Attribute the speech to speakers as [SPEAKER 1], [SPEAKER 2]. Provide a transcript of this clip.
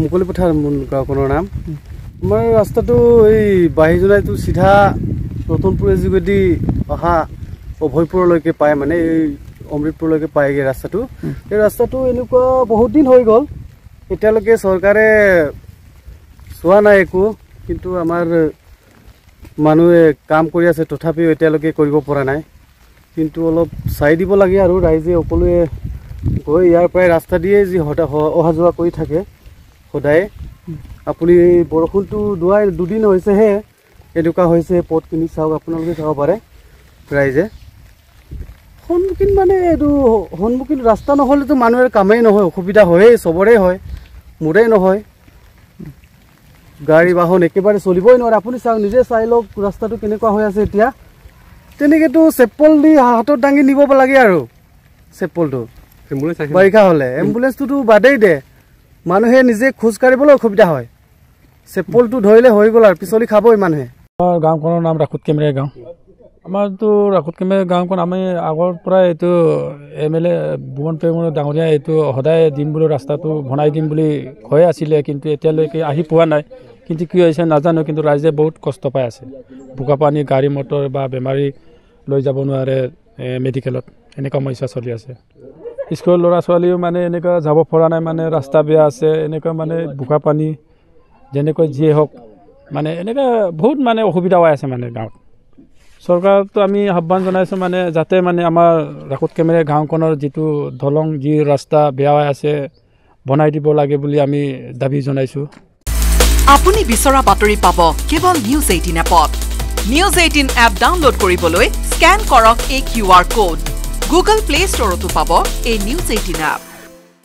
[SPEAKER 1] মুকলি পথাৰ গাঁওখনৰ নাম আমাৰ ৰাস্তাটো এই বাহিজনাইটো সিধা ৰতনপুৰ যোগেদি অহা অভয়পুৰলৈকে পায় মানে এই অমৃতপুৰলৈকে পায়গে ৰাস্তাটো এই ৰাস্তাটো এনেকুৱা বহুত দিন হৈ গ'ল এতিয়ালৈকে চৰকাৰে চোৱা নাই একো কিন্তু আমাৰ মানুহে কাম কৰি আছে তথাপিও এতিয়ালৈকে কৰিব পৰা নাই কিন্তু অলপ চাই দিব লাগে আৰু ৰাইজে সকলোৱে গৈ ইয়াৰ পৰাই ৰাস্তা দিয়ে যি অহা যোৱা কৰি থাকে সদায় আপুনি বৰষুণটো দুদিন হৈছেহে এনেকুৱা হৈছে পথখিনি চাওক আপোনালোকে চাব পাৰে ৰাইজে সন্মুখীন মানে এইটো সন্মুখীন ৰাস্তা নহ'লেতো মানুহৰ কামেই নহয় অসুবিধা হয়েই চবৰে হয় মোৰেই নহয় গাড়ী বাহন একেবাৰে চলিবই নোৱাৰে আপুনি চাওক নিজে চাই লওক ৰাস্তাটো কেনেকুৱা হৈ আছে এতিয়া তেনেকৈতো চেপল দি হাতত দাঙি নিব লাগে আৰু চেপলটো বাৰিষা হ'লে এম্বুলেঞ্চটোতো বাদেই দে মানুহে নিজে খোজ কাঢ়িবলৈ অসুবিধা হয় চেপলটো ধৰিলে হৈ গ'ল আৰু পিছলি খাবই মানুহে
[SPEAKER 2] আমাৰ গাঁওখনৰ নাম ৰাখুত কেমেৰা গাঁও আমাৰতো ৰাখুত কেমেৰা গাঁওখন আমি আগৰ পৰাই এইটো MLA ভুৱন প্ৰেমৰ ডাঙৰীয়া এইটো সদায় দিম বুলি ৰাস্তাটো বনাই দিম বুলি কৈ আছিলে কিন্তু এতিয়ালৈকে আহি পোৱা নাই কিন্তু কি হৈছে নাজানো কিন্তু ৰাইজে বহুত কষ্ট পাই আছে বোকা পানী গাড়ী মটৰ বা বেমাৰী লৈ যাব নোৱাৰে মেডিকেলত এনেকুৱা সমস্যা চলি আছে স্কুলৰ ল'ৰা ছোৱালীও মানে এনেকুৱা যাব পৰা নাই মানে ৰাস্তা বেয়া আছে এনেকুৱা মানে বোকা পানী যেনেকৈ যিয়ে হওক মানে এনেকুৱা বহুত মানে অসুবিধা হৈ আছে মানে গাঁৱত চৰকাৰতো আমি আহ্বান জনাইছোঁ মানে যাতে মানে আমাৰ ৰাখুত কেমেৰা গাঁওখনৰ যিটো দলং যি ৰাস্তা বেয়া হৈ আছে বনাই দিব লাগে বুলি আমি দাবী জনাইছোঁ
[SPEAKER 3] আপুনি বিচৰা বাতৰি পাব কেৱল নিউজ 18 এপত নিউজ 18 এপ ডাউনলোড কৰিবলৈ স্ক্যান কৰক এই QR code Google Play Store তো পাব এই নিউজ 18 এপ